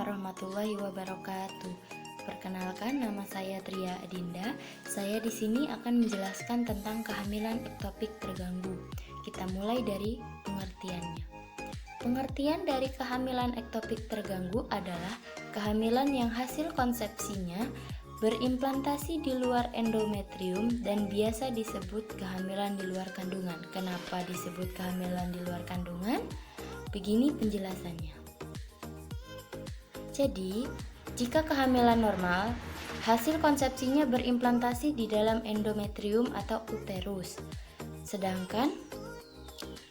warahmatullahi wabarakatuh. Perkenalkan, nama saya Tria Adinda. Saya di sini akan menjelaskan tentang kehamilan ektopik terganggu. Kita mulai dari pengertiannya. Pengertian dari kehamilan ektopik terganggu adalah kehamilan yang hasil konsepsinya berimplantasi di luar endometrium dan biasa disebut kehamilan di luar kandungan. Kenapa disebut kehamilan di luar kandungan? Begini penjelasannya. Jadi, jika kehamilan normal, hasil konsepsinya berimplantasi di dalam endometrium atau uterus. Sedangkan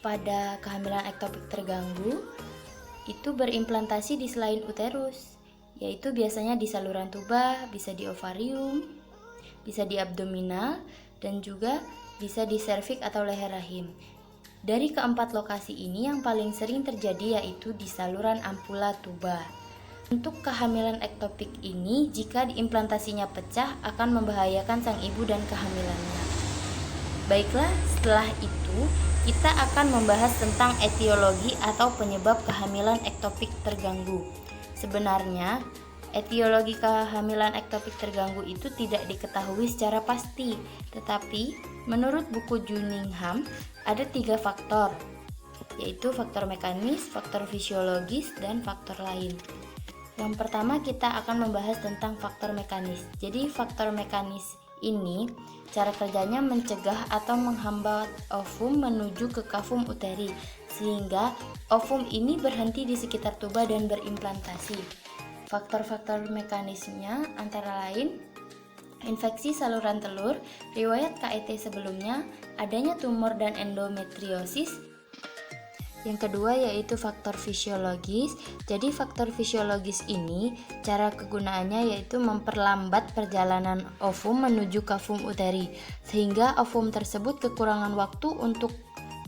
pada kehamilan ektopik terganggu, itu berimplantasi di selain uterus, yaitu biasanya di saluran tuba, bisa di ovarium, bisa di abdominal, dan juga bisa di serviks atau leher rahim. Dari keempat lokasi ini yang paling sering terjadi yaitu di saluran ampula tuba. Untuk kehamilan ektopik ini, jika implantasinya pecah akan membahayakan sang ibu dan kehamilannya. Baiklah, setelah itu kita akan membahas tentang etiologi atau penyebab kehamilan ektopik terganggu. Sebenarnya, etiologi kehamilan ektopik terganggu itu tidak diketahui secara pasti, tetapi menurut buku Junningham ada 3 faktor, yaitu faktor mekanis, faktor fisiologis, dan faktor lain. Yang pertama kita akan membahas tentang faktor mekanis. Jadi faktor mekanis ini cara kerjanya mencegah atau menghambat ovum menuju ke kavum uteri, sehingga ovum ini berhenti di sekitar tuba dan berimplantasi. Faktor-faktor mekanisnya antara lain infeksi saluran telur, riwayat KET sebelumnya, adanya tumor dan endometriosis. Yang kedua yaitu faktor fisiologis. Jadi faktor fisiologis ini cara kegunaannya yaitu memperlambat perjalanan ovum menuju kavum uteri, sehingga ovum tersebut kekurangan waktu untuk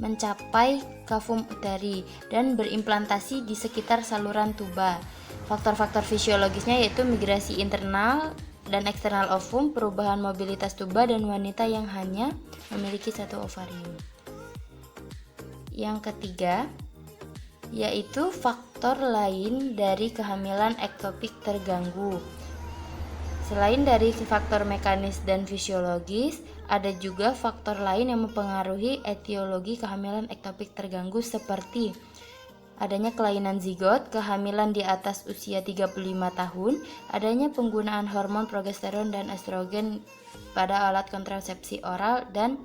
mencapai kavum uteri dan berimplantasi di sekitar saluran tuba. Faktor-faktor fisiologisnya yaitu migrasi internal dan eksternal ovum, perubahan mobilitas tuba, dan wanita yang hanya memiliki satu ovarium. Yang ketiga yaitu faktor lain dari kehamilan ektopik terganggu. Selain dari faktor mekanis dan fisiologis, ada juga faktor lain yang mempengaruhi etiologi kehamilan ektopik terganggu seperti adanya kelainan zigot, kehamilan di atas usia 35 tahun, adanya penggunaan hormon progesteron dan estrogen pada alat kontrasepsi oral, dan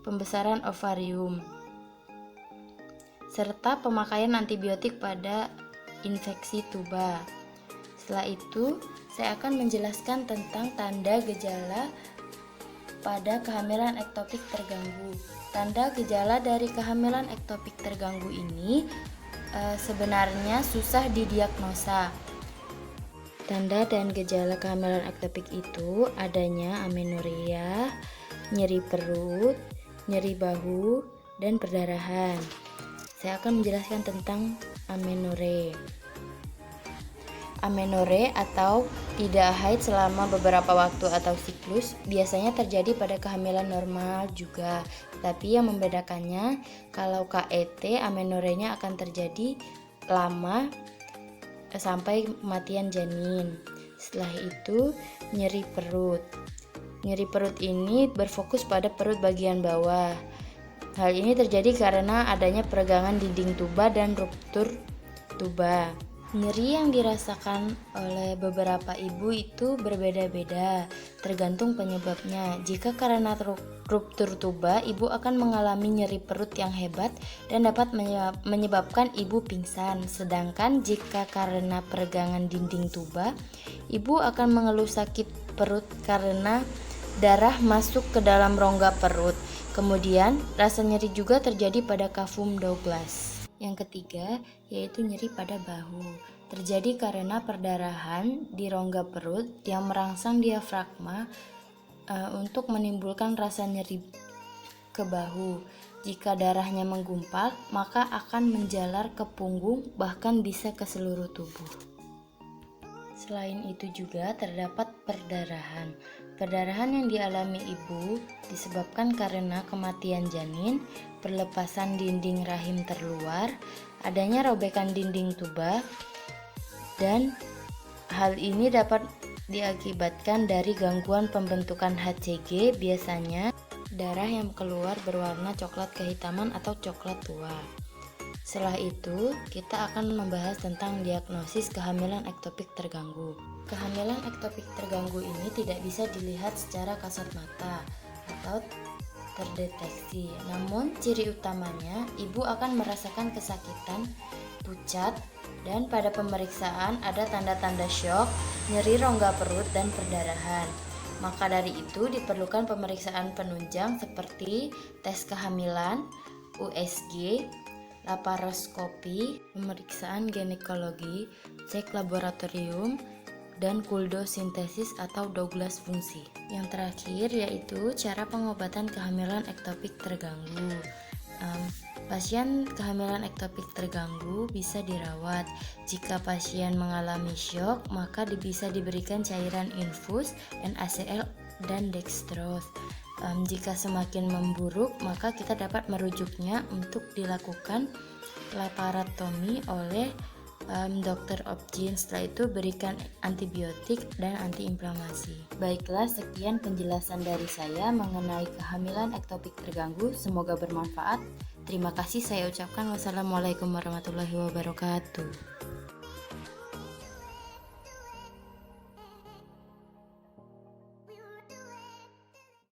pembesaran ovarium, serta pemakaian antibiotik pada infeksi tuba. Setelah itu, saya akan menjelaskan tentang tanda gejala pada kehamilan ektopik terganggu. Tanda gejala dari kehamilan ektopik terganggu ini sebenarnya susah didiagnosa. Tanda dan gejala kehamilan ektopik itu adanya amenorrea, nyeri perut, nyeri bahu, dan perdarahan. Saya akan menjelaskan tentang amenorrea. Amenorrea atau tidak haid selama beberapa waktu atau siklus biasanya terjadi pada kehamilan normal juga. Tapi yang membedakannya, kalau KET amenorrea-nya akan terjadi lama sampai kematian janin. Setelah itu, nyeri perut. Nyeri perut ini berfokus pada perut bagian bawah. Hal ini terjadi karena adanya peregangan dinding tuba dan ruptur tuba. Nyeri yang dirasakan oleh beberapa ibu itu berbeda-beda, tergantung penyebabnya. Jika karena ruptur tuba, ibu akan mengalami nyeri perut yang hebat dan dapat menyebabkan ibu pingsan. Sedangkan jika karena peregangan dinding tuba, ibu akan mengeluh sakit perut karena darah masuk ke dalam rongga perut. Kemudian, rasa nyeri juga terjadi pada kavum Douglas. Yang ketiga, yaitu nyeri pada bahu. Terjadi karena perdarahan di rongga perut yang merangsang diafragma untuk menimbulkan rasa nyeri ke bahu. Jika darahnya menggumpal, maka akan menjalar ke punggung, bahkan bisa ke seluruh tubuh. Selain itu juga terdapat perdarahan. Perdarahan yang dialami ibu disebabkan karena kematian janin, perlepasan dinding rahim terluar, adanya robekan dinding tuba, dan Hal ini dapat diakibatkan dari gangguan pembentukan HCG, biasanya darah yang keluar berwarna coklat kehitaman atau coklat tua. Setelah itu, kita akan membahas tentang diagnosis kehamilan ektopik terganggu. Kehamilan ektopik terganggu ini tidak bisa dilihat secara kasat mata atau terdeteksi. Namun, ciri utamanya, ibu akan merasakan kesakitan, pucat, dan pada pemeriksaan ada tanda-tanda syok, nyeri rongga perut, dan perdarahan. Maka dari itu diperlukan pemeriksaan penunjang seperti tes kehamilan, USG, laparoskopi, pemeriksaan ginekologi, cek laboratorium, dan kuldosintesis atau Douglas fungsi. Yang terakhir yaitu cara pengobatan kehamilan ektopik terganggu. Pasien kehamilan ektopik terganggu bisa dirawat. Jika pasien mengalami syok, maka bisa diberikan cairan infus, NaCl, dan dextrose. Jika semakin memburuk, maka kita dapat merujuknya untuk dilakukan laparotomi oleh dokter obgyn. Setelah itu berikan antibiotik dan antiinflamasi. Baiklah, sekian penjelasan dari saya mengenai kehamilan ektopik terganggu. Semoga bermanfaat. Terima kasih saya ucapkan. Wassalamualaikum warahmatullahi wabarakatuh.